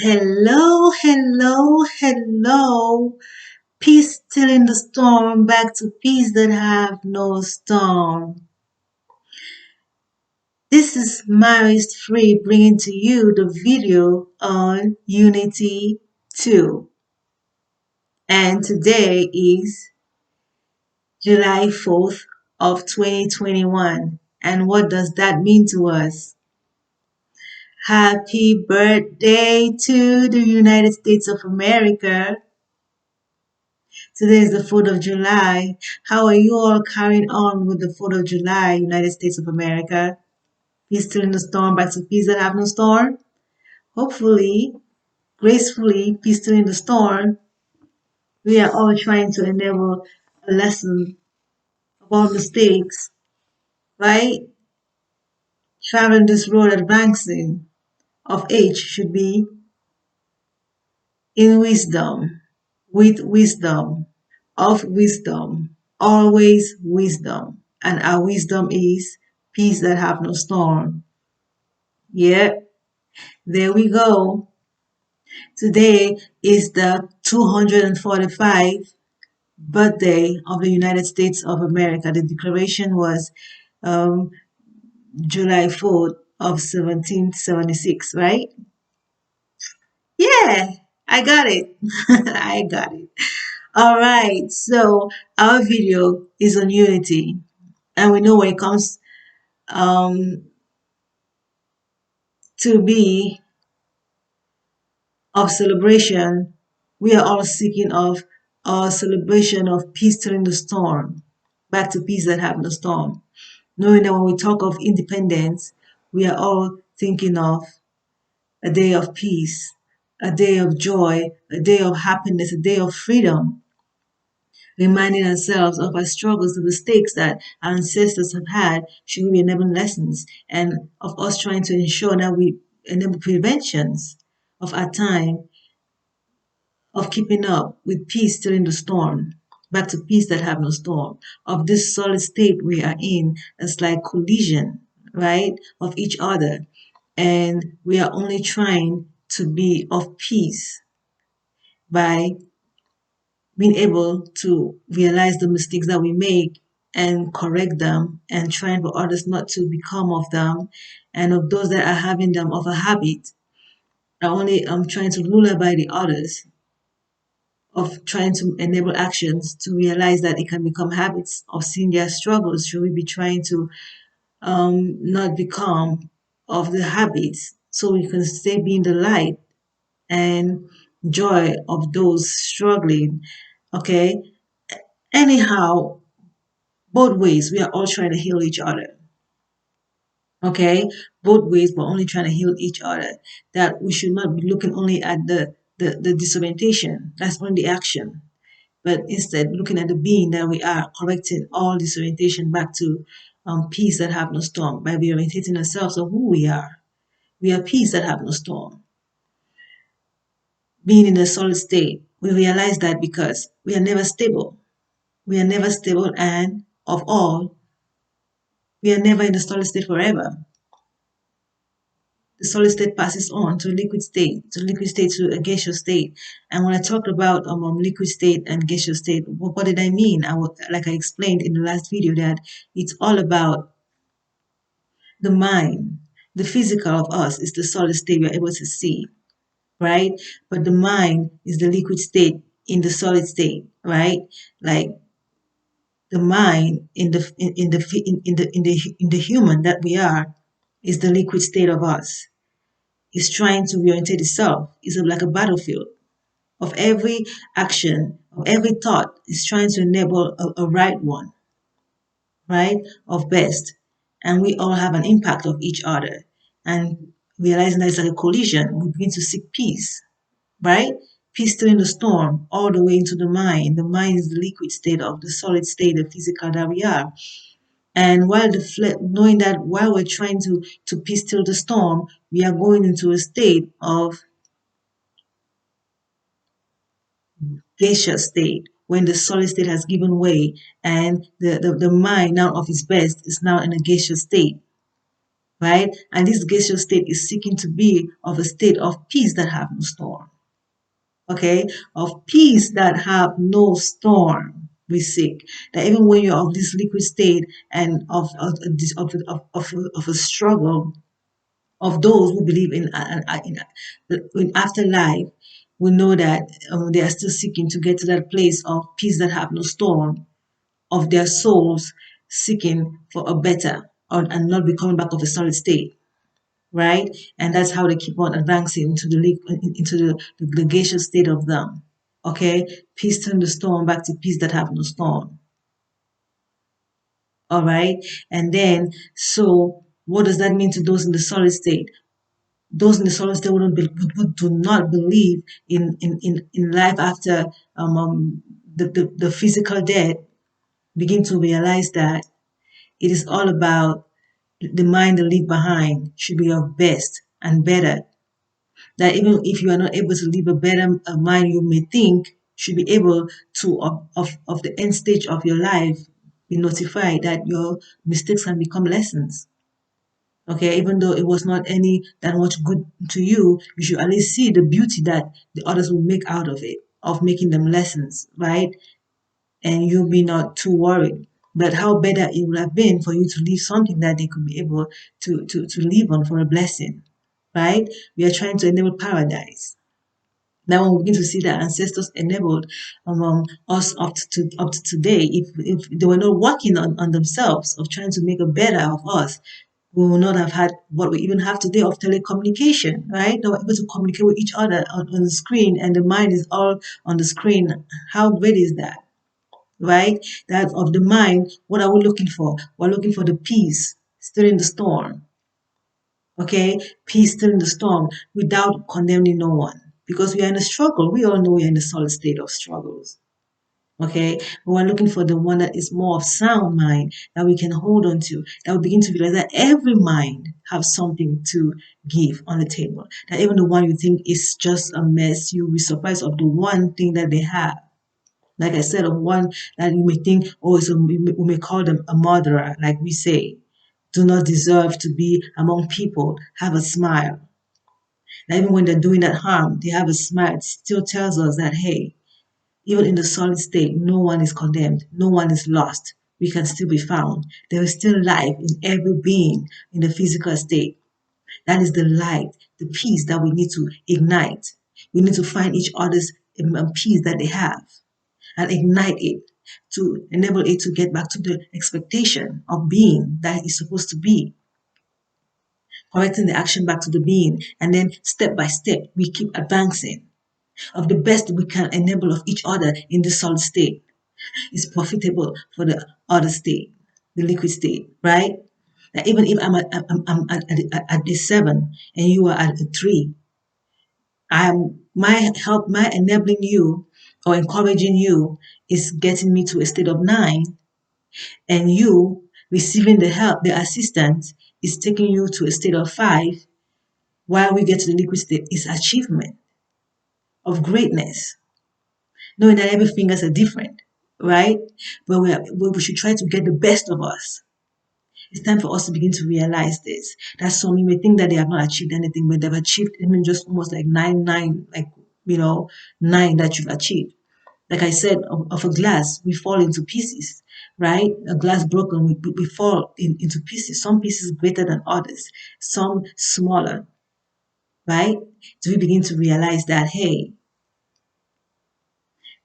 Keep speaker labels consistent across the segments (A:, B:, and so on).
A: Hello, hello, hello. Peace still in the storm, back to peace that have no storm. This is Marist Free bringing to you the video on Unity 2. And today is July 4th of 2021. And what does that mean to us? Happy birthday to the United States of America. Today is the 4th of July. How are you all carrying on with the 4th of July, United States of America? Peace still in the storm, back to peace that have no storm? Hopefully, gracefully, peace still in the storm. We are all trying to enable a lesson about mistakes, right? Traveling this road advancing of age should be in wisdom, with wisdom, of wisdom, always wisdom. And our wisdom is peace that have no storm. Yeah, there we go. Today is the 245th birthday of the United States of America. The declaration was um, July 4th of 1776, right? Yeah, I got it. I got it. All right, so our video is on unity, and we know when it comes um, to be of celebration, we are all seeking of a celebration of peace during the storm, back to peace that have no storm. Knowing that when we talk of independence, we are all thinking of a day of peace, a day of joy, a day of happiness, a day of freedom, reminding ourselves of our struggles, the mistakes that our ancestors have had, should we enable lessons, and of us trying to ensure that we enable preventions of our time of keeping up with peace during the storm, back to peace that have no storm, of this solid state we are in, it's like collision, right, of each other. And we are only trying to be of peace by being able to realize the mistakes that we make and correct them and trying for others not to become of them, and of those that are having them of a habit are only trying to lullaby the others of trying to enable actions to realize that it can become habits of seeing their struggles. Should we be trying to not become of the habits so we can stay being the light and joy of those struggling? Okay. Anyhow, both ways, we are all trying to heal each other. Okay, both ways, but only trying to heal each other. That we should not be looking only at the disorientation. That's only the action, but instead looking at the being that we are, correcting all disorientation back to peace that have no storm by reorientating ourselves of who we are. We are peace that have no storm. Being in a solid state, we realize that because we are never stable. We are never stable, and of all, we are never in a solid state forever. The solid state passes on to liquid state to a gaseous state. And when I talked about liquid state and gaseous state, what did I mean? Like I explained in the last video, that it's all about the mind. The physical of us is the solid state we're able to see, right? But the mind is the liquid state in the solid state, right? Like the mind in the human that we are is the liquid state of us. Is trying to reorientate itself. It's like a battlefield of every action, of every thought is trying to enable a right one, right, of best. And we all have an impact of each other. And realizing that it's like a collision, we begin to seek peace, right? Peace during the storm, all the way into the mind. The mind is the liquid state of the solid state, the physical that we are. And while knowing that while we're trying to peace still the storm, we are going into a state of gaseous state, when the solid state has given way and the mind now of its best is now in a gaseous state, right? And this gaseous state is seeking to be of a state of peace that have no storm. Okay, of peace that have no storm. We seek that even when you're of this liquid state and of a struggle, of those who believe in afterlife, we know that they are still seeking to get to that place of peace that have no storm, of their souls seeking for a better and not becoming back of a solid state, right? And that's how they keep on advancing into the gaseous state of them. Okay, peace turn the storm back to peace that have no storm. All right, and then so what does that mean to those in the solid state? Those in the solid state would do not believe in life after the physical death begin to realize that it is all about the mind they leave behind should be of best and better. That even if you are not able to leave a better mind, you may think should be able to of the end stage of your life be notified that your mistakes can become lessons. Okay, even though it was not any that much good to you, you should at least see the beauty that the others will make out of it, of making them lessons, right? And you'll be not too worried. But how better it would have been for you to leave something that they could be able to live on for a blessing, right? We are trying to enable paradise. Now, when we begin to see that ancestors enabled us up to today, if they were not working on themselves of trying to make a better of us, we will not have had what we even have today of telecommunication, right? They were able to communicate with each other on the screen, and the mind is all on the screen. How great is that, right? That of the mind, what are we looking for? We're looking for the peace still in the storm, okay? Peace still in the storm without condemning no one. Because we are in a struggle. We all know we are in a solid state of struggles. Okay, but we're looking for the one that is more of sound mind that we can hold on to, that we begin to realize that every mind has something to give on the table. That even the one you think is just a mess, you'll be surprised of the one thing that they have. Like I said, of one that you may think, oh, we may call them a murderer, like we say, do not deserve to be among people, have a smile. That even when they're doing that harm, they have a smile. It still tells us that, hey, even in the solid state, no one is condemned, no one is lost. We can still be found. There is still life in every being in the physical state. That is the light, the peace that we need to ignite. We need to find each other's peace that they have and ignite it to enable it to get back to the expectation of being that is supposed to be. Correcting the action back to the being, and then step by step, we keep advancing of the best we can enable of each other in this solid state is profitable for the other state, the liquid state, right? That even if I'm at the 7 and you are at the 3, my enabling you or encouraging you is getting me to a state of 9, and you receiving the help, the assistance is taking you to a state of 5. While we get to the liquid state is achievement of greatness, knowing that every fingers are different, right? But we should try to get the best of us. It's time for us to begin to realize this. That some you may think that they have not achieved anything, but they've achieved even just almost like 9, like 9 that you've achieved. Like I said, of a glass, we fall into pieces, right? A glass broken, we fall into pieces. Some pieces greater than others, some smaller, right? So we begin to realize that, hey,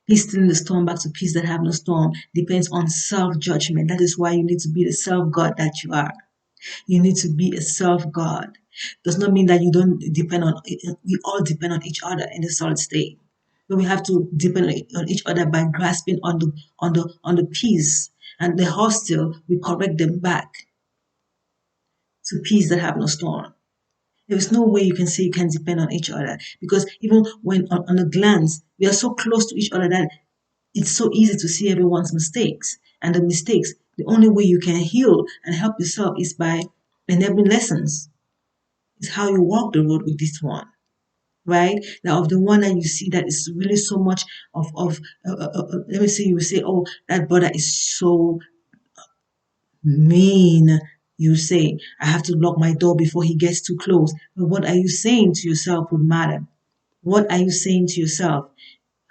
A: peace still in the storm back to peace that have no storm depends on self-judgment. That is why you need to be the self-God that you are. You need to be a self-God. Does not mean that you don't depend on, we all depend on each other in the solid state. But we have to depend on each other by grasping on the peace. And the hostile, we correct them back to peace that have no storm. There is no way you can say you can depend on each other, because even when on a glance, we are so close to each other that it's so easy to see everyone's mistakes. And the mistakes, the only way you can heal and help yourself is by enabling lessons. It's how you walk the road with this one, right? Now, of the one that you see that is really so much let me say, you say, oh, that brother is so mean. You say, I have to lock my door before he gets too close. But what are you saying to yourself would matter. What are you saying to yourself?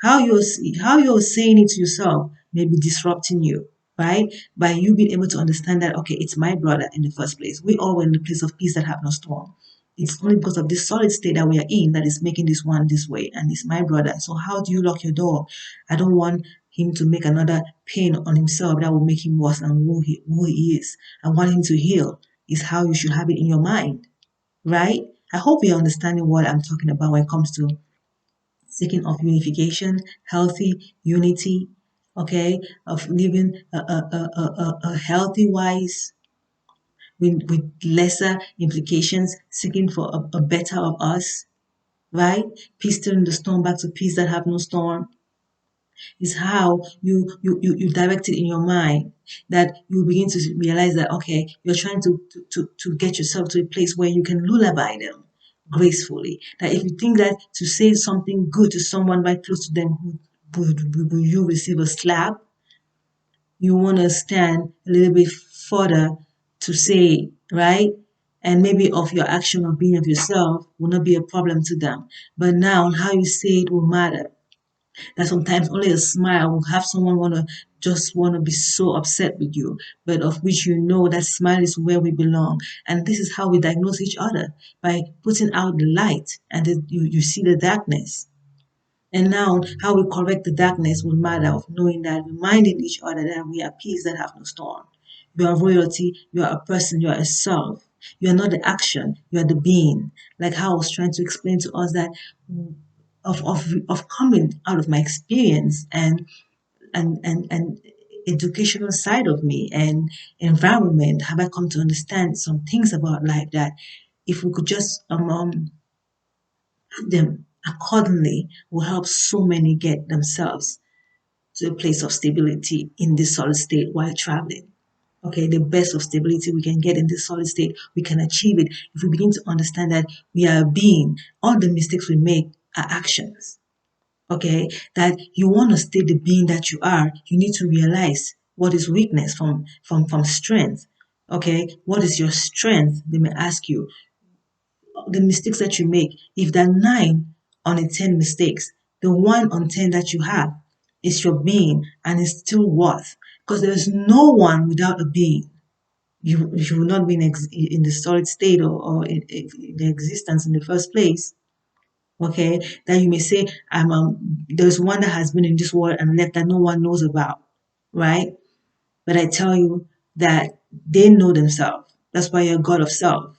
A: How you're saying it to yourself may be disrupting you, right? By you being able to understand that, okay, it's my brother in the first place. We all were in the place of peace that have no storm. It's only because of this solid state that we are in that is making this one this way, and it's my brother. So how do you lock your door? I don't want him to make another pain on himself that will make him worse than who he is. I want him to heal. Is how you should have it in your mind, right? I hope you're understanding what I'm talking about when it comes to seeking of unification, healthy unity, okay, of living a healthy wise with lesser implications, seeking for a better of us, right? Peace turning the storm back to peace that have no storm is how you direct it in your mind, that you begin to realize that, okay, you're trying to get yourself to a place where you can lullaby them gracefully. That if you think that to say something good to someone right close to them, will you receive a slap? You want to stand a little bit further to say, right? And maybe of your action of being of yourself will not be a problem to them. But now how you say it will matter. That sometimes only a smile will have someone want to be so upset with you, but of which you know that smile is where we belong. And this is how we diagnose each other, by putting out the light, and you see the darkness. And now, how we correct the darkness will matter, of knowing that, reminding each other that we are peace that have no storm. You are royalty, you are a person, you are a self. You are not the action, you are the being. Like how I was trying to explain to us that of coming out of my experience and educational side of me and environment, have I come to understand some things about life that if we could just put them accordingly will help so many get themselves to a place of stability in this solid state while traveling. Okay, the best of stability we can get in this solid state, we can achieve it if we begin to understand that we are a being. All the mistakes we make are actions. Okay, that you want to stay the being that you are, you need to realize what is weakness from strength. Okay, what is your strength? They may ask you the mistakes that you make. If there are 9 on 10 mistakes, the 1 on 10 that you have is your being, and it's still worth, because there is no one without a being. You will not be in the solid state or in the existence in the first place. Okay, that you may say, there's one that has been in this world and left that no one knows about, right? But I tell you that they know themselves. That's why you're a God of self.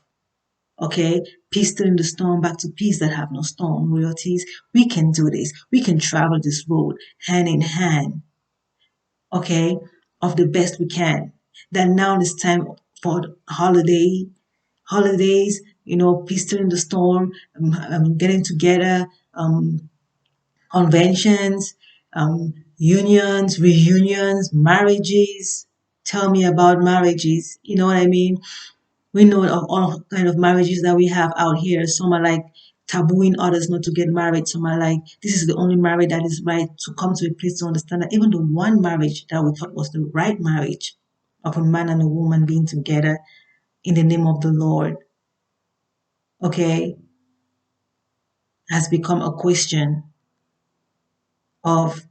A: Okay, peace during the storm, back to peace that have no storm. Royalties, we can do this. We can travel this road hand in hand. Okay, of the best we can. That now is time for holidays. Peace during the storm, getting together, conventions, unions, reunions, marriages. Tell me about marriages. You know what I mean? We know of all kind of marriages that we have out here. Some are like tabooing others not to get married. Some are like, this is the only marriage that is right, to come to a place to understand that even the one marriage that we thought was the right marriage of a man and a woman being together in the name of the Lord, okay, has become a question of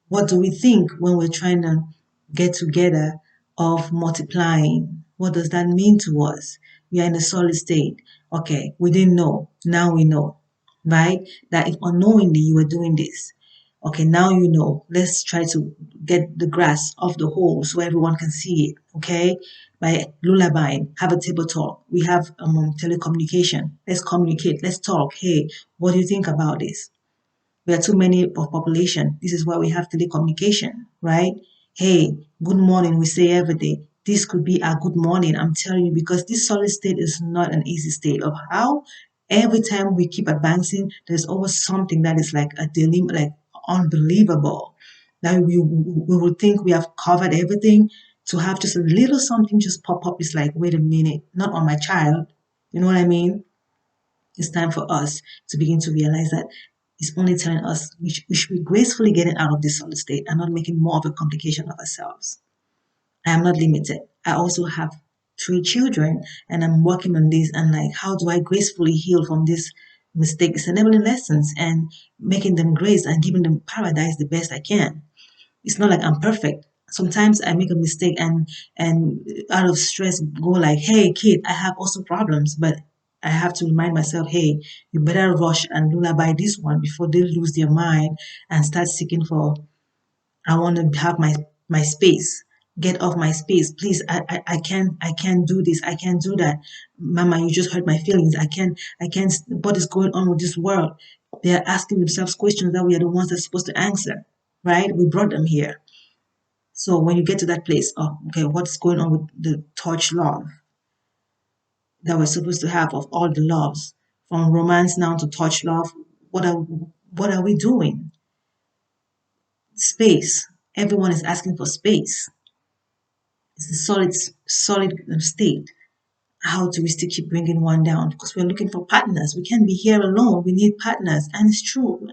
A: what do we think when we're trying to get together, of multiplying? What does that mean to us? We are in a solid state. Okay, we didn't know. Now we know, right? That if unknowingly you were doing this, okay, now you know. Let's try to get the grass off the hole so everyone can see it, okay? By lullabying, have a table talk. We have telecommunication. Let's communicate. Let's talk. Hey, what do you think about this? We are too many of population. This is why we have telecommunication, right? Hey, good morning, we say every day. This could be a good morning, I'm telling you, because this solid state is not an easy state of how every time we keep advancing, there's always something that is like a dilemma, like unbelievable. Now we will think we have covered everything, to have just a little something just pop up is like, wait a minute, not on my child. You know what I mean? It's time for us to begin to realize that it's only telling us we should be gracefully getting out of this solid state and not making more of a complication of ourselves. I am not limited. I also have three children, and I'm working on this, and like, how do I gracefully heal from this mistakes, enabling lessons and making them grace and giving them paradise the best I can. It's not like I'm perfect. Sometimes I make a mistake and out of stress go like, hey kid, I have also problems, but I have to remind myself, hey, you better rush and lullaby this one before they lose their mind and start seeking for, I want to have my space. Get off my space, please. I can't do this. I can't do that. Mama, you just hurt my feelings. I can't. What is going on with this world? They are asking themselves questions that we are the ones that's supposed to answer, right? We brought them here. So when you get to that place, oh, okay, what's going on with the touch love that we're supposed to have of all the loves, from romance now to touch love? What are we doing? Space. Everyone is asking for space. It's a solid state. How do we still keep bringing one down? Because we're looking for partners. We can't be here alone. We need partners. And it's true.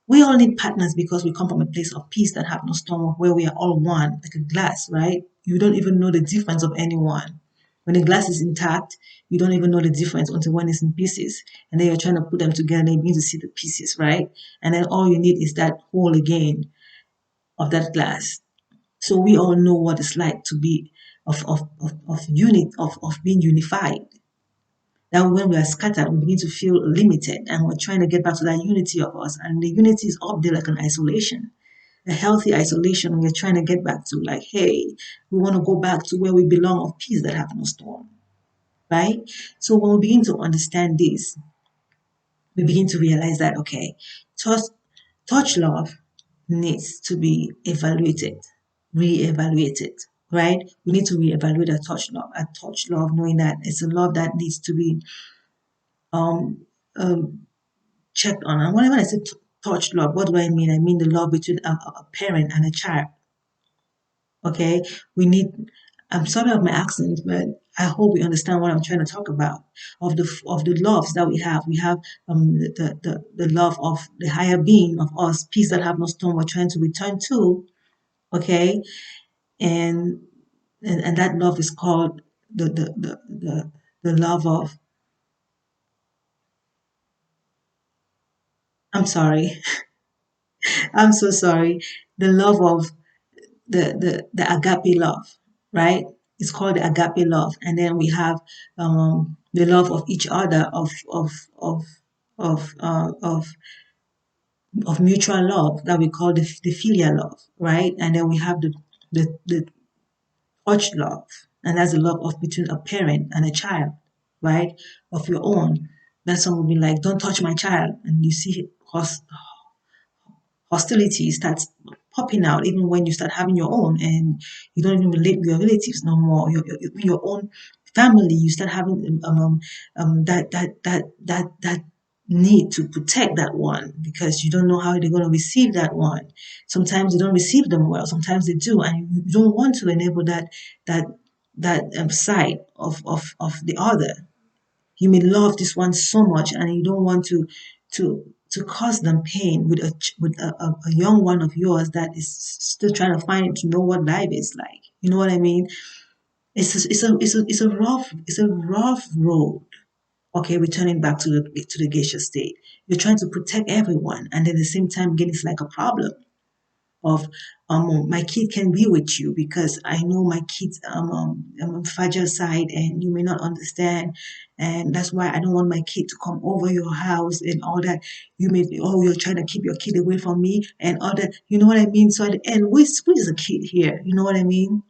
A: We all need partners because we come from a place of peace that have no storm, where we are all one, like a glass, right? You don't even know the difference of anyone. When the glass is intact, you don't even know the difference until when it's in pieces. And then you're trying to put them together and you begin to see the pieces, right? And then all you need is that whole again of that glass. So we all know what it's like to be of being unified. That when we are scattered, we begin to feel limited, and we're trying to get back to that unity of us. And the unity is up there like an isolation, a healthy isolation. We're trying to get back to, like, hey, we want to go back to where we belong, of peace that have no storm, right? So when we begin to understand this, we begin to realize that, okay, touch, touch love needs to be evaluated, re-evaluated, right? We need to reevaluate a touch love, knowing that it's a love that needs to be um, um, checked on. And when I say touch love, what do I mean? I mean the love between a parent and a child. Okay, we need. I'm sorry of my accent, but I hope we understand what I'm trying to talk about. Of the loves that we have, the love of the higher being of us, peace that have no storm. We're trying to return to. Okay, and and that love is called the love of. I'm sorry. I'm so sorry. The love of the agape love, right? It's called the agape love, and then we have the love of each other, of uh, of of mutual love that we call the filial love, right? And then we have the touch love, and that's the love of between a parent and a child, right? Of your own. That someone will be like, "Don't touch my child," and you see hostility starts popping out even when you start having your own, and you don't even relate with your relatives no more, your own family. You start having that need to protect that one because you don't know how they're going to receive that one. Sometimes they don't receive them well, sometimes they do, and you don't want to enable that side of the other. You may love this one so much, and you don't want to cause them pain with a young one of yours that is still trying to find to know what life is like. You know what I mean? It's a rough road. Okay, returning back to the geisha state. You're trying to protect everyone, and at the same time, again, it's like a problem of my kid can be with you because I know my kid's fragile side and you may not understand, and that's why I don't want my kid to come over your house and all that. You may, oh, you're trying to keep your kid away from me and all that. You know what I mean? So at the end, which is a kid here? You know what I mean?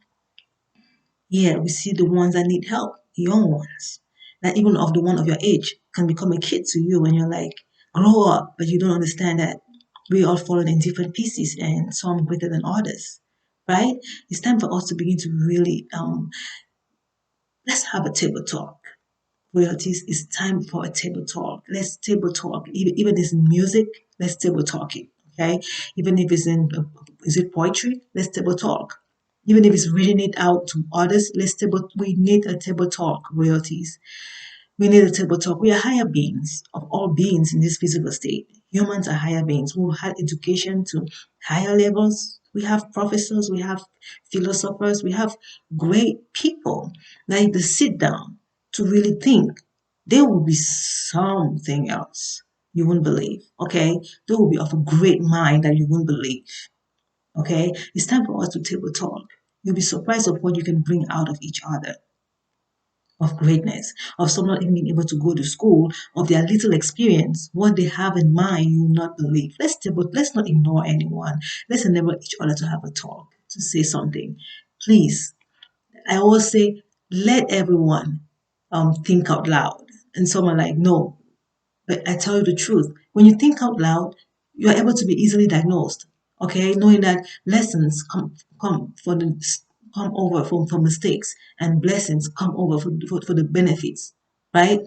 A: Yeah, we see the ones that need help, young ones, that even of the one of your age can become a kid to you, and you're like, grow up, but you don't understand that we all fall in different pieces, and some greater than others, right? It's time for us to begin to really let's have a table talk. Royalties, it's time for a table talk. Let's table talk. Even if it's in music, let's table talk it. Okay, even if it's in is it poetry? Let's table talk. Even if it's reading it out to others, we need a table talk. Royalties. We need a table talk. We are higher beings of all beings in this physical state. Humans are higher beings who had education to higher levels. We have professors, we have philosophers, we have great people that if they sit down to really think, there will be something else you wouldn't believe. Okay, they will be of a great mind that you wouldn't believe. Okay, it's time for us to table talk. You'll be surprised of what you can bring out of each other, of greatness, of someone even being able to go to school, of their little experience, what they have in mind, you will not believe. Let's not ignore anyone. Let's enable each other to have a talk, to say something. Please, I always say, let everyone think out loud. And someone like, no, but I tell you the truth. When you think out loud, you are able to be easily diagnosed. Okay, knowing that lessons come for the come over from mistakes, and blessings come over for the benefits, right?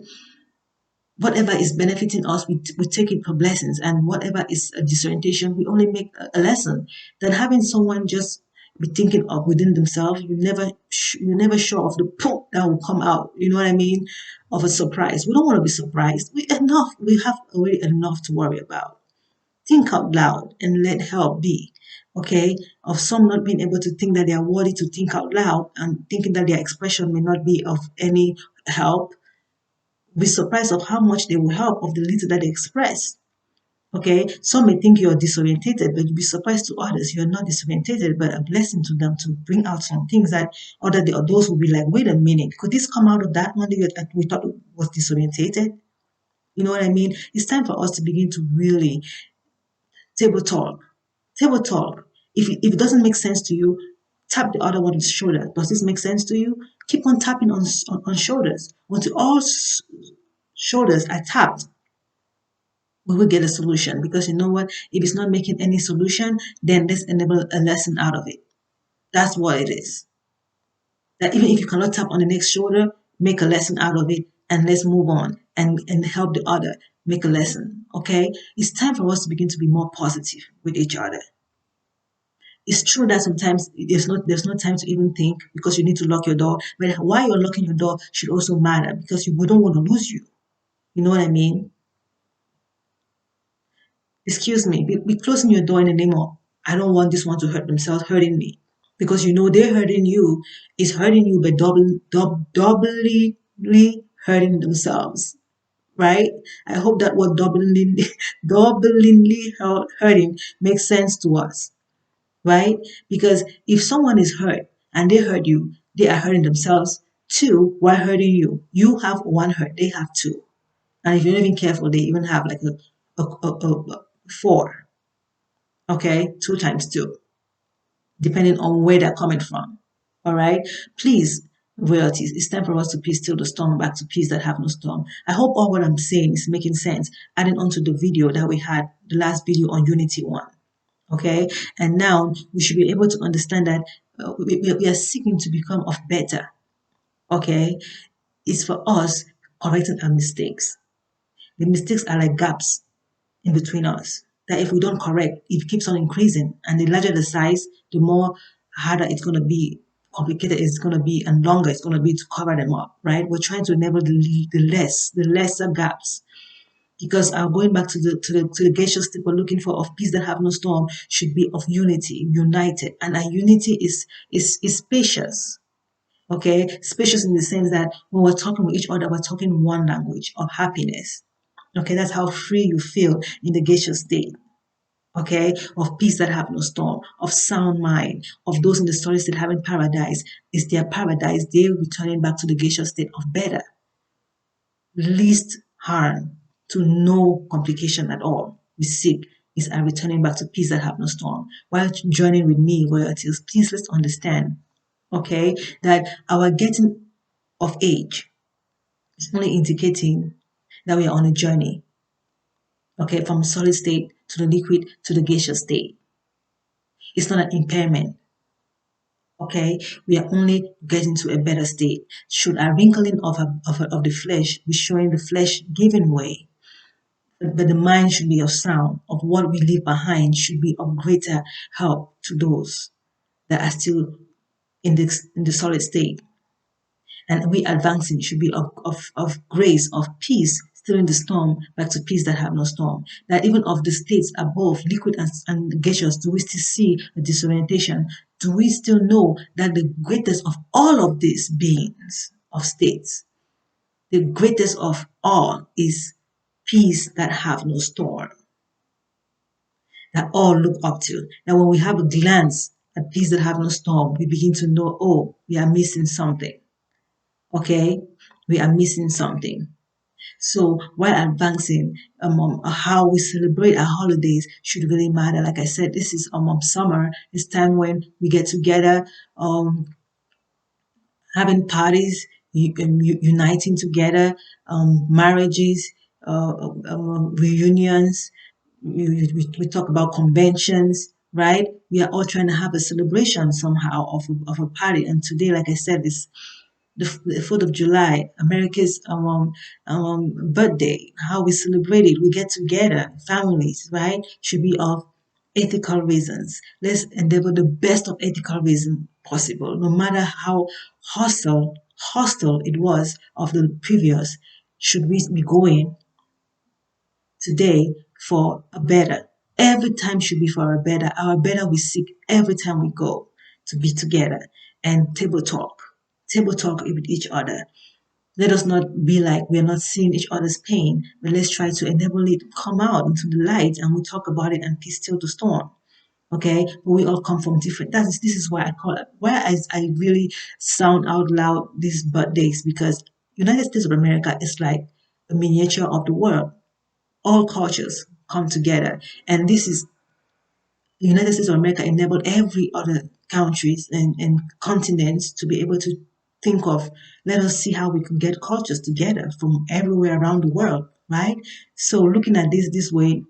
A: Whatever is benefiting us, we take it for blessings, and whatever is a disorientation, we only make a lesson. Then having someone just be thinking of within themselves, you never sure of the poof that will come out. You know what I mean? Of a surprise. We don't want to be surprised. We have already enough to worry about. Think out loud and let help be. Okay, of some not being able to think that they are worthy to think out loud and thinking that their expression may not be of any help, be surprised of how much they will help of the little that they express. Okay, some may think you're disorientated, but you'll be surprised to others you're not disorientated, but a blessing to them to bring out some things that those will be like, wait a minute, could this come out of that one that we thought was disorientated? You know what I mean? It's time for us to begin to really table talk. Table talk. If it doesn't make sense to you, tap the other one's shoulder. Does this make sense to you? Keep on tapping on shoulders. Until all shoulders are tapped, we will get a solution. Because you know what? If it's not making any solution, then let's enable a lesson out of it. That's what it is. That even if you cannot tap on the next shoulder, make a lesson out of it and let's move on and help the other make a lesson. Okay? It's time for us to begin to be more positive with each other. It's true that sometimes there's no time to even think because you need to lock your door. But why you're locking your door should also matter because we don't want to lose you. You know what I mean? Excuse me, be closing your door in the name of, I don't want this one to hurt themselves, hurting me. Because you know they're hurting you, is hurting you, but doubly hurting themselves. Right? I hope that what doublingly hurting makes sense to us. Right? Because if someone is hurt and they hurt you, they are hurting themselves too while hurting you. You have one hurt, they have two. And if you're not even careful, they even have like a four. Okay, 2 times 2, depending on where they're coming from. All right, please, royalties, it's time for us to peace till the storm, back to peace that have no storm. I hope all what I'm saying is making sense, adding on to the video that we had, the last video on Unity 1. Okay, and now we should be able to understand that we are seeking to become of better. Okay, it's for us correcting our mistakes. The mistakes are like gaps in between us that if we don't correct, it keeps on increasing. And the larger the size, the more harder it's going to be, complicated it's going to be, and longer it's going to be to cover them up, right? We're trying to enable the lesser gaps. Because going back to the gaseous state we're looking for of peace that have no storm should be of unity, united. And our unity is spacious. Okay, spacious in the sense that when we're talking with each other, we're talking one language of happiness. Okay, that's how free you feel in the gaseous state. Okay, of peace that have no storm, of sound mind, of those in the solid state having paradise. Is their paradise, they're returning back to the gaseous state of better, least harm, to no complication at all. We seek is a returning back to peace that have no storm. While joining with me, royalties, please let's understand, okay, that our getting of age is only indicating that we are on a journey, okay, from solid state to the liquid to the gaseous state. It's not an impairment. Okay, we are only getting to a better state. Should a wrinkling of the flesh be showing the flesh giving way, but the mind should be of sound, of what we leave behind should be of greater help to those that are still in the solid state. And we advancing should be of grace, of peace, still in the storm, back to peace that have no storm. That even of the states above, liquid and gaseous, do we still see a disorientation? Do we still know that the greatest of all of these beings of states, the greatest of all is peace that have no storm, that all look up to. That when we have a glance at peace that have no storm, we begin to know, oh, we are missing something. Okay? We are missing something. So while advancing, how we celebrate our holidays should really matter. Like I said, this is summer. It's time when we get together, having parties, uniting together, marriages, reunions. We talk about conventions, right? We are all trying to have a celebration somehow of a party. And today, like I said, is the 4th of July, America's birthday, how we celebrate it. We get together, families, right? Should be of ethical reasons. Let's endeavor the best of ethical reason possible, no matter how hostile it was of the previous. Should we be going today for a better? Every time should be for a better. Our better we seek every time we go to be together and table talk with each other. Let us not be like we are not seeing each other's pain, but let's try to enable it to come out into the light and we talk about it and peace still the storm. Okay, but we all come from different. This is why I call it. Why I really sound out loud these birthdays, because United States of America is like a miniature of the world. All cultures come together, and this is the United States of America enabled every other countries and continents to be able to think of, let us see how we can get cultures together from everywhere around the world, right? So looking at this way,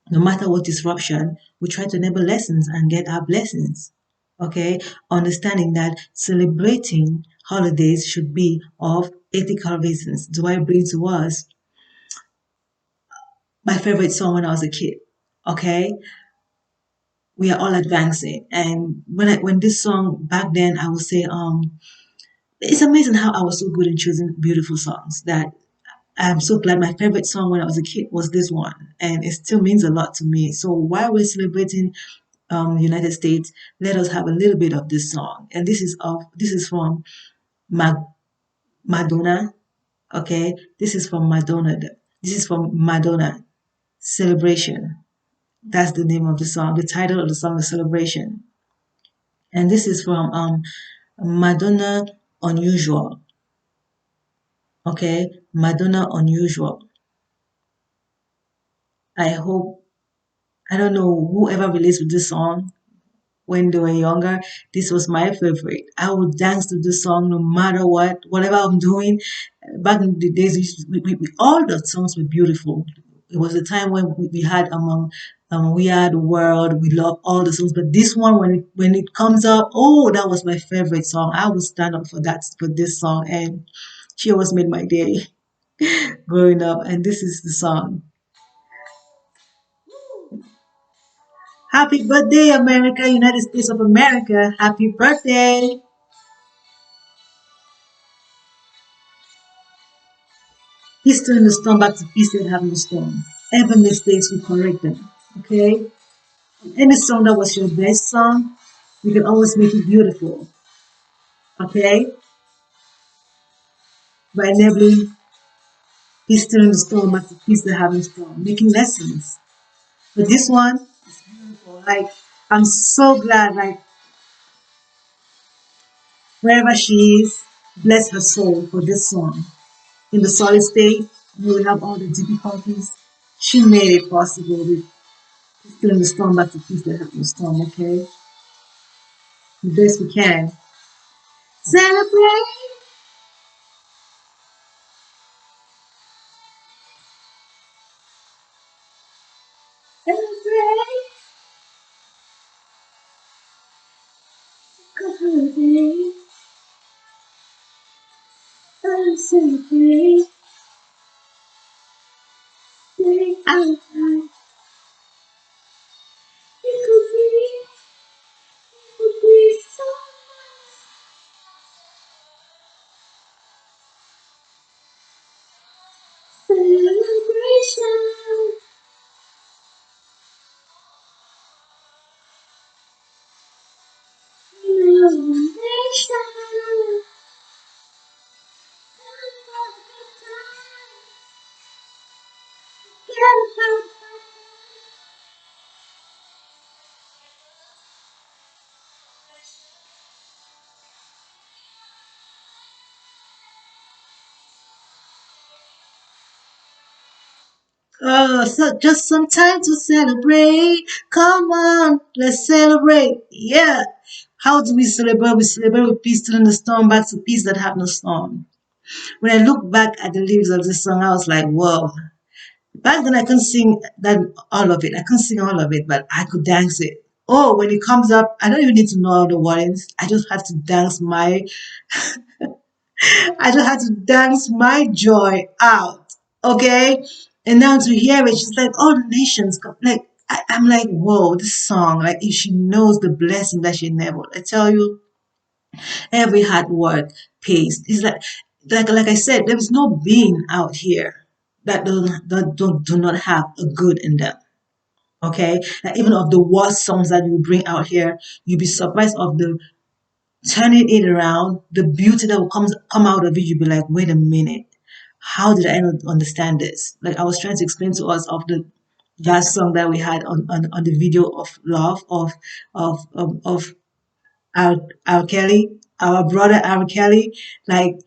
A: no matter what disruption, we try to enable lessons and get our blessings. Okay, understanding that celebrating holidays should be of ethical reasons. Do I bring to us my favorite song when I was a kid? Okay, we are all advancing, and when this song back then, I would say, it's amazing how I was so good in choosing beautiful songs that I'm so glad my favorite song when I was a kid was this one, and it still means a lot to me. So while we're celebrating United States, let us have a little bit of this song. And this is from Madonna. Okay, this is from Madonna. This is from Madonna. Celebration. That's the name of the song. The title of the song is Celebration. And this is from Madonna Unusual. Okay, Madonna Unusual. I hope, I don't know whoever released with this song when they were younger. This was my favorite. I would dance to this song no matter what, whatever I'm doing. Back in the days, all the songs were beautiful. It was a time when we had We Are the World. We love all the songs, but this one, when it comes up, oh, that was my favorite song. I would stand up for this song, and she always made my day growing up. And this is the song. Happy birthday, America, United States of America. Happy birthday. Peace in the storm, back to peace that have no storm. Every mistakes, we correct them. Okay? Any song that was your best song, you can always make it beautiful. Okay? By enabling peace in the storm, back to peace that have no storm. Making lessons. But this one is beautiful. Like, I'm so glad, like, wherever she is, bless her soul for this song. In the solid state, we will have all the difficulties. She made it possible with still in the storm, back to peace that have no storm, okay? The best we can. Celebrate, celebrate, celebrate, celebrate, day out time. It could be so So just some time to celebrate. Come on, let's celebrate. Yeah. How do we celebrate? We celebrate with peace still in the storm, back to peace that have no storm. When I look back at the lyrics of this song, I was like, whoa. Back then I couldn't sing that all of it. I couldn't sing all of it, but I could dance it. Oh, when it comes up, I don't even need to know all the words. I just had to dance my I just had to dance my joy out. Okay? And now to hear it, she's like, all the nations come. Like, I'm like, whoa, this song, like, if she knows the blessing that she enabled. I tell you, every hard work pays. It's like I said, there is no being out here that do not have a good in them. Okay? Like, even of the worst songs that you bring out here, you'll be surprised of the turning it around, the beauty that will come out of it, you'll be like, wait a minute, how did I not understand this? Like I was trying to explain to us of the last song that we had on the video of love of Al Kelly, our brother Al Kelly. Like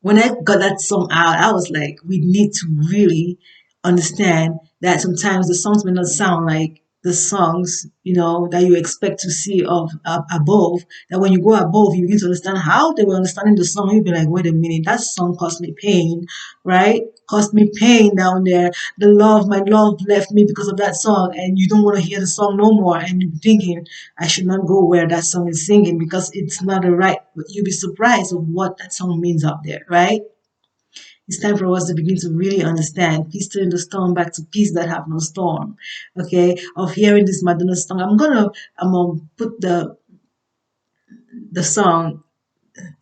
A: when I got that song out, I was like, we need to really understand that sometimes the songs may not sound like the songs, that you expect to see of above. That when you go above, you begin to understand how they were understanding the song. You'll be like, wait a minute, that song caused me pain, right? Caused me pain down there. My love left me because of that song, and you don't want to hear the song no more. And you're thinking, I should not go where that song is singing because it's not the right. But you'll be surprised of what that song means out there, right? It's time for us to begin to really understand peace still in the storm, back to peace that have no storm. Okay, of hearing this Madonna song, I'm gonna put the song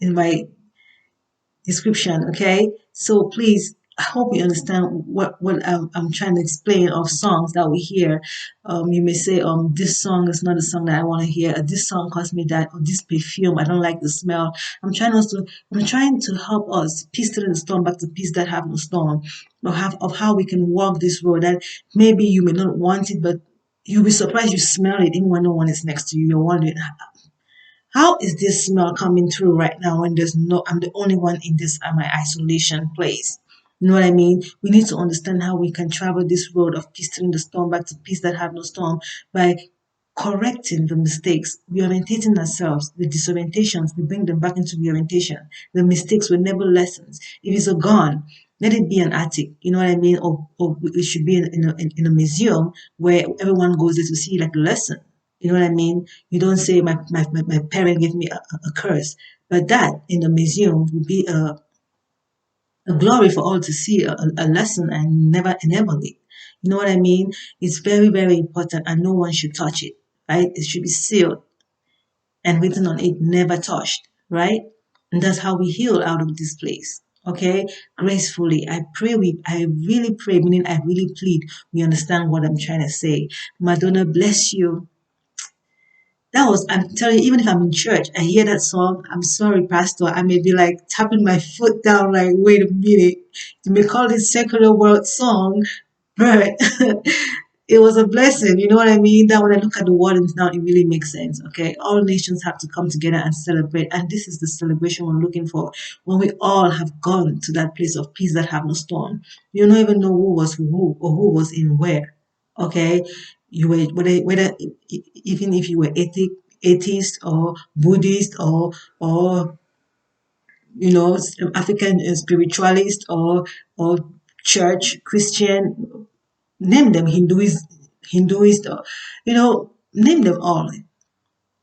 A: in my description. Okay, so please, I hope you understand what I'm trying to explain of songs that we hear. You may say, this song is not a song that I want to hear. This song caused me that, or this perfume, I don't like the smell. I'm trying to help us peace through the storm, back to peace that have no storm, of how we can walk this road. That maybe you may not want it, but you'll be surprised you smell it even when no one is next to you. You're wondering, how is this smell coming through right now when I'm the only one in this my isolation place? You know what I mean? We need to understand how we can travel this road of peace during the storm, back to peace that have no storm, by correcting the mistakes, reorientating ourselves, the disorientations, we bring them back into reorientation. The mistakes were never lessons. If it's a gun, let it be an attic, you know what I mean? Or it should be in a museum where everyone goes there to see like a lesson. You know what I mean? You don't say my parent gave me a curse, but that in the museum would be a glory for all to see, a lesson, and never enable it. You know what I mean? It's very, very important, and no one should touch it, right? It should be sealed and written on it, never touched, right? And that's how we heal out of this place. Okay, gracefully. I really pray, meaning I really plead, we understand what I'm trying to say. Madonna, bless you. I'm telling you, even if I'm in church, I hear that song, I'm sorry, Pastor, I may be like tapping my foot down, like, wait a minute. You may call it secular world song, but it was a blessing. You know what I mean? That when I look at the wordings now, it really makes sense. Okay. All nations have to come together and celebrate. And this is the celebration we're looking for when we all have gone to that place of peace that have no storm. You don't even know who was who or who was in where. Okay. You were whether even if you were atheist or Buddhist or African spiritualist or church Christian, name them, Hinduist, or name them all,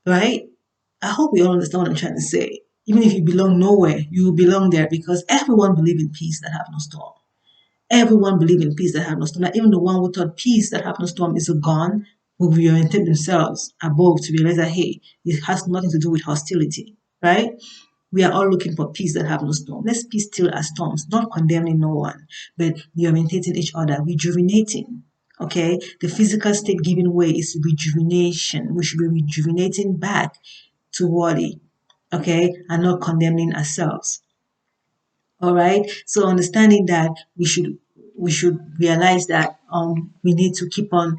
A: right? I hope we all understand what I'm trying to say. Even if you belong nowhere, you belong there because everyone believes in peace that have no storm. Everyone believes in peace that have no storm. Like even the one who thought peace that have no storm is a gun will reorientate themselves above to realize that hey, it has nothing to do with hostility, right? We are all looking for peace that have no storm. Let's peace still our storms, not condemning no one, but reorientating each other, rejuvenating. Okay, the physical state giving way is rejuvenation. We should be rejuvenating back to worthy, okay, and not condemning ourselves. All right. So understanding that we should realize that we need to keep on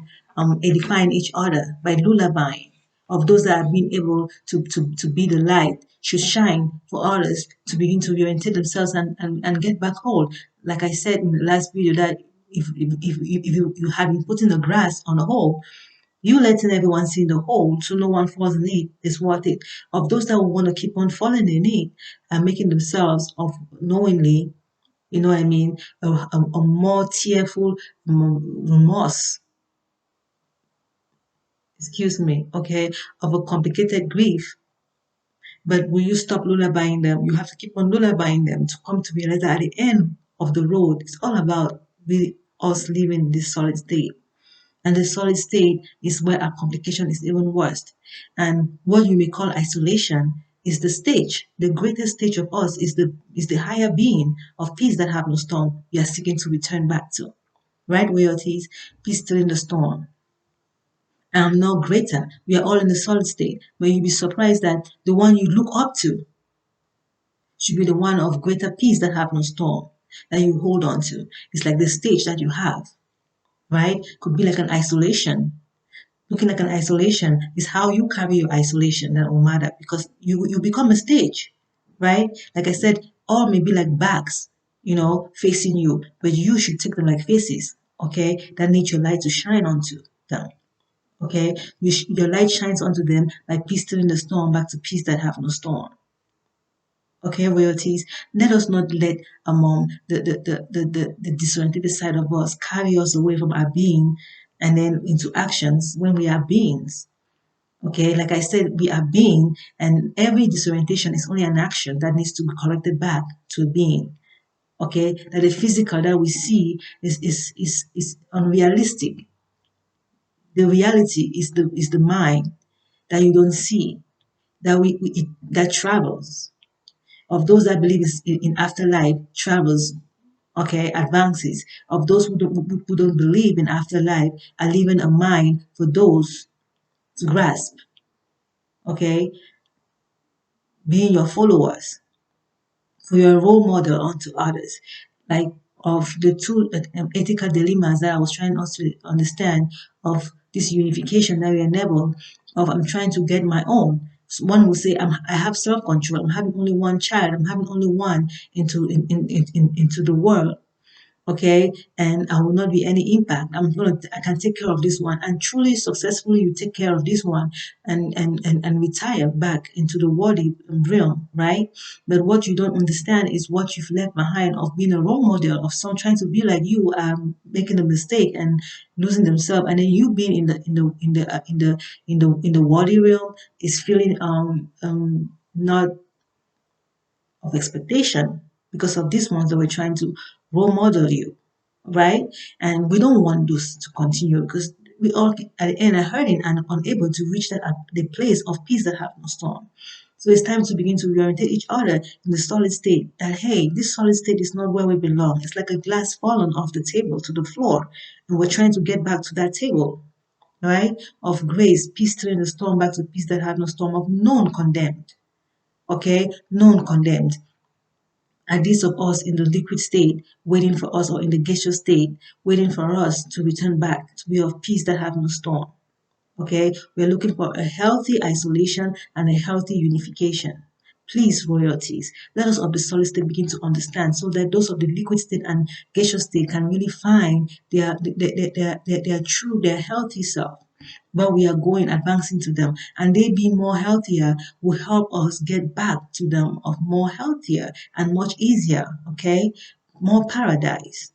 A: edifying each other by lullabying of those that have been able to be the light should shine for others to begin to reorientate themselves and get back whole. like I said in the last video, that if you have been putting the grass on a hole, you letting everyone see the hole so no one falls in it is worth it. Of those that will want to keep on falling in it and making themselves of knowingly, you know what I mean, a more tearful remorse, excuse me, okay, of a complicated grief. But will you stop lullabying them? You have to keep on lullabying them to come to realize that at the end of the road, it's all about really us living this solid state. And the solid state is where our complication is even worse. And what you may call isolation is the stage. The greatest stage of us is the higher being of peace that have no storm we are seeking to return back to. Right, royalties? Peace still in the storm. And no greater. We are all in the solid state. But you'll be surprised that the one you look up to should be the one of greater peace that have no storm that you hold on to. It's like the stage that you have, right? Could be like an isolation. Looking like an isolation is how you carry your isolation that will matter, because you become a stage, right? Like I said, all may be like backs, facing you, but you should take them like faces, okay? That need your light to shine onto them, okay? Your light shines onto them like peace still in the storm, back to peace that have no storm. Okay, royalties, let us not let the disoriented side of us carry us away from our being and then into actions when we are beings. Okay, like I said, we are being, and every disorientation is only an action that needs to be corrected back to a being. Okay, that the physical that we see is unrealistic. The reality is the mind that you don't see, that that travels. Of those that believe in afterlife, travels, okay, advances. Of those who don't believe in afterlife, are leaving a mind for those to grasp, okay, being your followers, for your role model unto others. Like of the two ethical dilemmas that I was trying us to understand of this unification that we enable, of I'm trying to get my own. So one will say, I have self-control. I'm having only one child. I'm having only one into the world. Okay, and I will not be any impact. I can take care of this one, and truly successfully you take care of this one and retire back into the worldly realm, right? But what you don't understand is what you've left behind of being a role model of someone trying to be like you, making a mistake and losing themselves, and then you being in the worldly realm is feeling not of expectation because of these ones that were trying to role model you, right? And we don't want this to continue because we all, at the end, are hurting and unable to reach the place of peace that have no storm. So it's time to begin to reorientate each other in the solid state that, hey, this solid state is not where we belong. It's like a glass fallen off the table to the floor, and we're trying to get back to that table, right? Of grace, peace still in the storm, back to peace that have no storm, of known condemned. Okay, known condemned. And these of us in the liquid state, waiting for us, or in the gaseous state, waiting for us to return back to be of peace that have no storm. Okay, we're looking for a healthy isolation and a healthy unification. Please, royalties, let us of the solid state begin to understand so that those of the liquid state and gaseous state can really find their true, their healthy self. But we are going, advancing to them, and they being more healthier will help us get back to them of more healthier and much easier, okay? More paradise,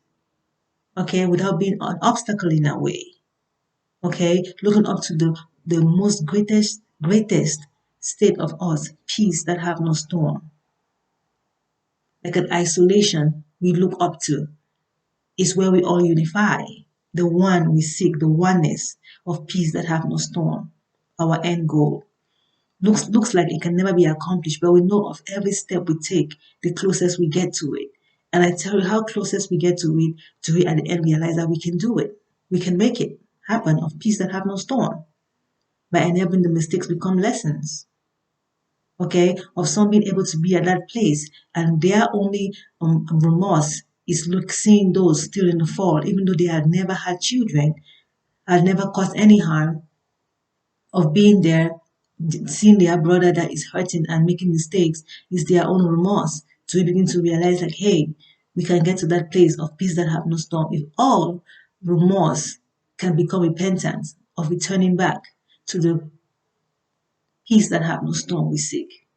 A: okay, without being an obstacle in our way. Okay, looking up to the most greatest state of us, peace that have no storm. Like an isolation we look up to is where we all unify. The one we seek, the oneness of peace that have no storm. Our end goal. Looks like it can never be accomplished, but we know of every step we take, the closest we get to it. And I tell you, how closest we get to it at the end realize that we can do it. We can make it happen, of peace that have no storm, by enabling the mistakes become lessons. Okay, of some being able to be at that place, and their only remorse is seeing those still in the fall, even though they had never had children, had never caused any harm, of being there, seeing their brother that is hurting and making mistakes, is their own remorse. To begin to realize like, hey, we can get to that place of peace that have no storm. If all remorse can become repentance of returning back to the peace that have no storm we seek.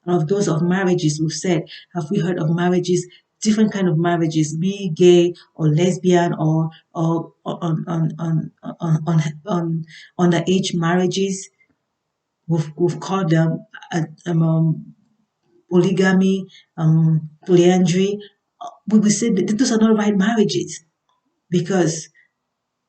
A: And of those of marriages, we've said, have we heard of marriages, different kind of marriages, be gay or lesbian or underage marriages? We've called them polygamy, polyandry. We will say that those are not right marriages because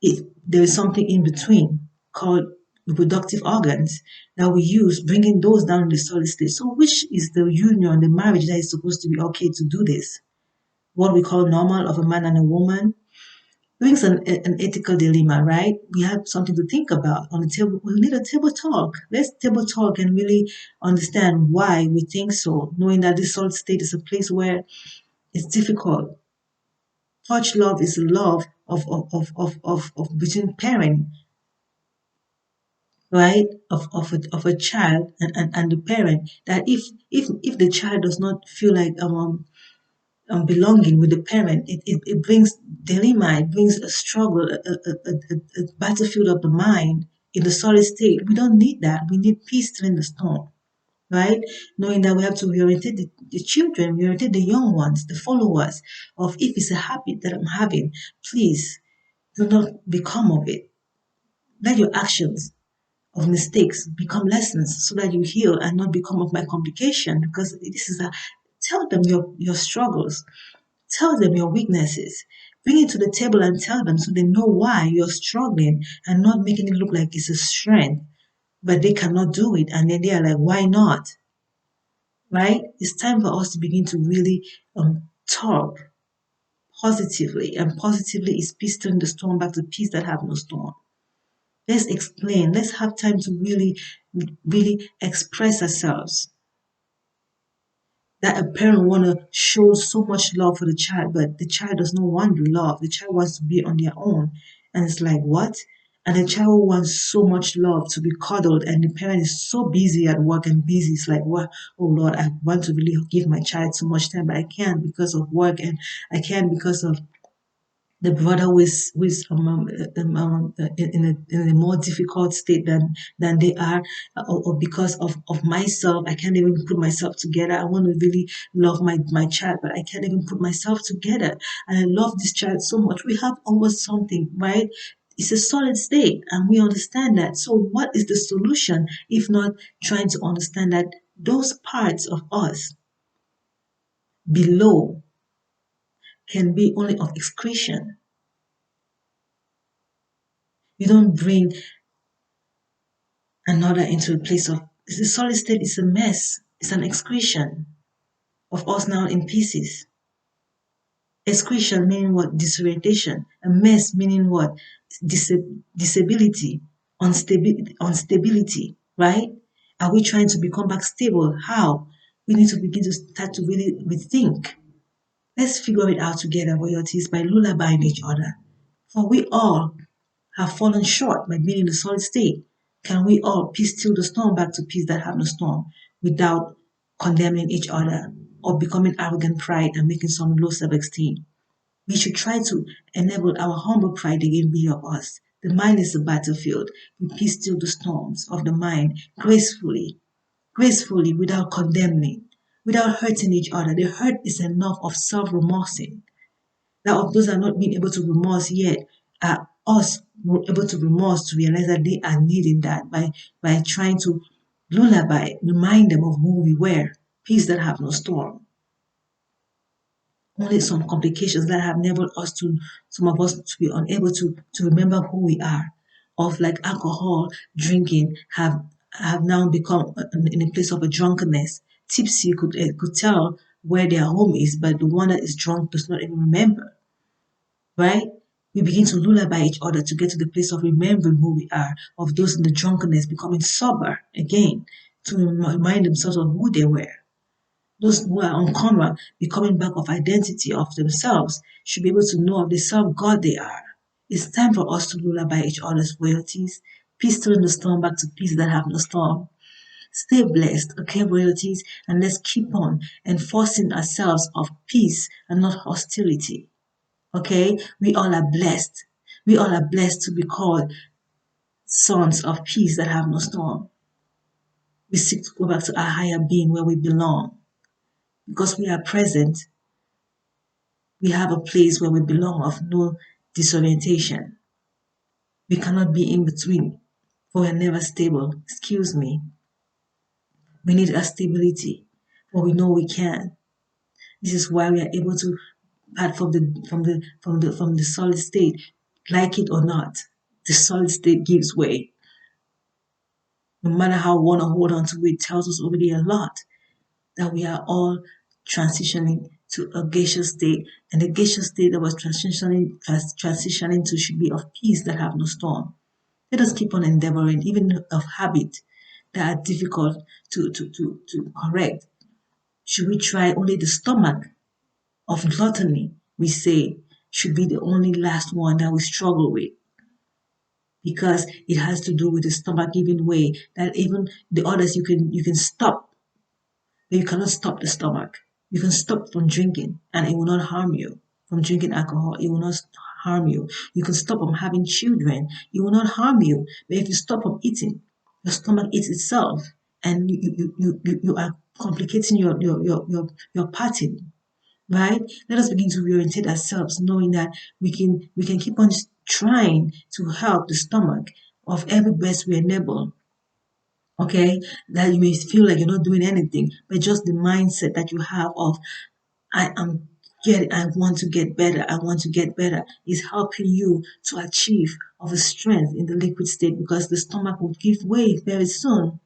A: there is something in between called reproductive organs that we use, bringing those down in the solid state. So which is the union, the marriage that is supposed to be okay to do this? What we call normal of a man and a woman brings an ethical dilemma, right? We have something to think about on the table. We need a table talk. Let's table talk and really understand why we think so, knowing that this solid state is a place where it's difficult. Touch love is a love of between parent, right, of a child and the parent, that if the child does not feel like belonging with the parent, it brings dilemma, it brings a struggle, a battlefield of the mind in the solid state. We don't need that. We need peace during the storm, right? Knowing that we have to reorientate the children, reorientate the young ones, the followers of, if it's a habit that I'm having, please do not become of it. Let your actions of mistakes become lessons so that you heal and not become of my complication, because this is a, tell them your struggles, tell them your weaknesses, bring it to the table and tell them so they know why you're struggling and not making it look like it's a strength, but they cannot do it. And then they are like, why not? Right? It's time for us to begin to really talk positively. And positively is peace turning the storm back to peace that have no storm. Let's explain. Let's have time to really express ourselves. That a parent want to show so much love for the child, but the child does not want the love. The child wants to be on their own. And it's like, what? And the child wants so much love to be cuddled, and the parent is so busy at work and busy. It's like, what? Oh Lord, I want to really give my child so much time, but I can't because of work, and I can't because of the brother who is in a more difficult state than they are, or because of myself. I can't even put myself together. I want to really love my child, but I can't even put myself together. And I love this child so much. We have always something, right? It's a solid state, and we understand that. So what is the solution if not trying to understand that those parts of us below can be only of excretion? You don't bring another into a place of, the solid state is a mess. It's an excretion of us now in pieces. Excretion meaning what? Disorientation. A mess meaning what? Disability, unstability, right? Are we trying to become back stable? How? We need to begin to start to really rethink. Let's figure it out together, royalties, by lullabying each other. For we all have fallen short by being in the solid state. Can we all peace still the storm back to peace that have no storm without condemning each other or becoming arrogant pride and making some low self-esteem? We should try to enable our humble pride again be of us. The mind is a battlefield. We peace still the storms of the mind gracefully, without condemning, without hurting each other. The hurt is enough of self-remorsing. Now, of those that are not being able to remorse yet, are us able to remorse to realize that they are needing that by trying to lullaby, remind them of who we were, peace that have no storm. Only some complications that have enabled us to, some of us to be unable to remember who we are, of like alcohol, drinking, have now become in a place of a drunkenness. Tipsy could tell where their home is, but the one that is drunk does not even remember, right? We begin to lullaby each other to get to the place of remembering who we are, of those in the drunkenness becoming sober again, to remind themselves of who they were. Those who are on camera becoming back of identity of themselves should be able to know of the self-God they are. It's time for us to lullaby each other's royalties, peace still in the storm back to peace that have no storm. Stay blessed, okay, royalties, and let's keep on enforcing ourselves of peace and not hostility. Okay, we all are blessed. We all are blessed to be called sons of peace that have no storm. We seek to go back to our higher being where we belong. Because we are present, we have a place where we belong of no disorientation. We cannot be in between, for we're never stable. Excuse me. We need a stability, but we know we can. This is why we are able to part from the solid state, like it or not. The solid state gives way. No matter how we want to hold on to it, tells us already a lot that we are all transitioning to a gaseous state, and the gaseous state that was transitioning to should be of peace that have no storm. Let us keep on endeavoring, even of habit that are difficult to correct. Should we try only the stomach of gluttony, we say, should be the only last one that we struggle with, because it has to do with the stomach giving way, that even the others you can stop, but you cannot stop the stomach. You can stop from drinking and it will not harm you. From drinking alcohol, it will not harm you. You can stop from having children, it will not harm you. But if you stop from eating, your stomach eats itself, and you are complicating your pattern. Right? Let us begin to reorientate ourselves, knowing that we can keep on trying to help the stomach of every best we enable. Okay, that you may feel like you're not doing anything, but just the mindset that you have of I want to get better, I want to get better, is helping you to achieve of a strength in the liquid state, because the stomach will give way very soon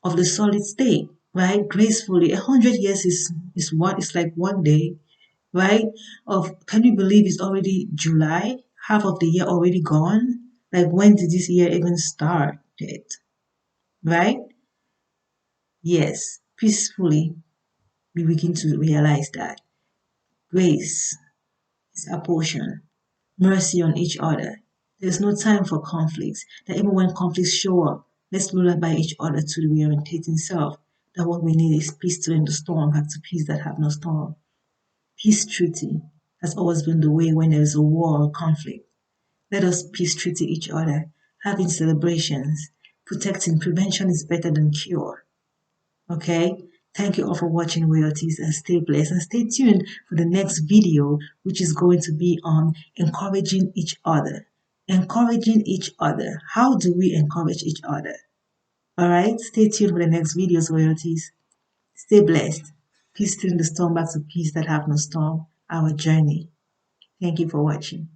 A: of the solid state, right? Gracefully. 100 years is what? It's like one day, right? Of Can you believe it's already July? Half of the year already gone? Like, when did this year even start? Right? Yes, peacefully we begin to realize that grace is our portion, mercy on each other. There's no time for conflicts. That even when conflicts show up, let's rule by each other to the reorientating self. That what we need is peace during the storm, back to peace that have no storm. Peace treaty has always been the way when there is a war or conflict. Let us peace treaty each other, having celebrations, protecting. Prevention is better than cure. Okay? Thank you all for watching Royalties, and stay blessed, and stay tuned for the next video, which is going to be on encouraging each other. Encouraging each other. How do we encourage each other? All right? Stay tuned for the next videos, Royalties. Stay blessed. Peace during the storm, back to peace that have no storm. Our journey. Thank you for watching.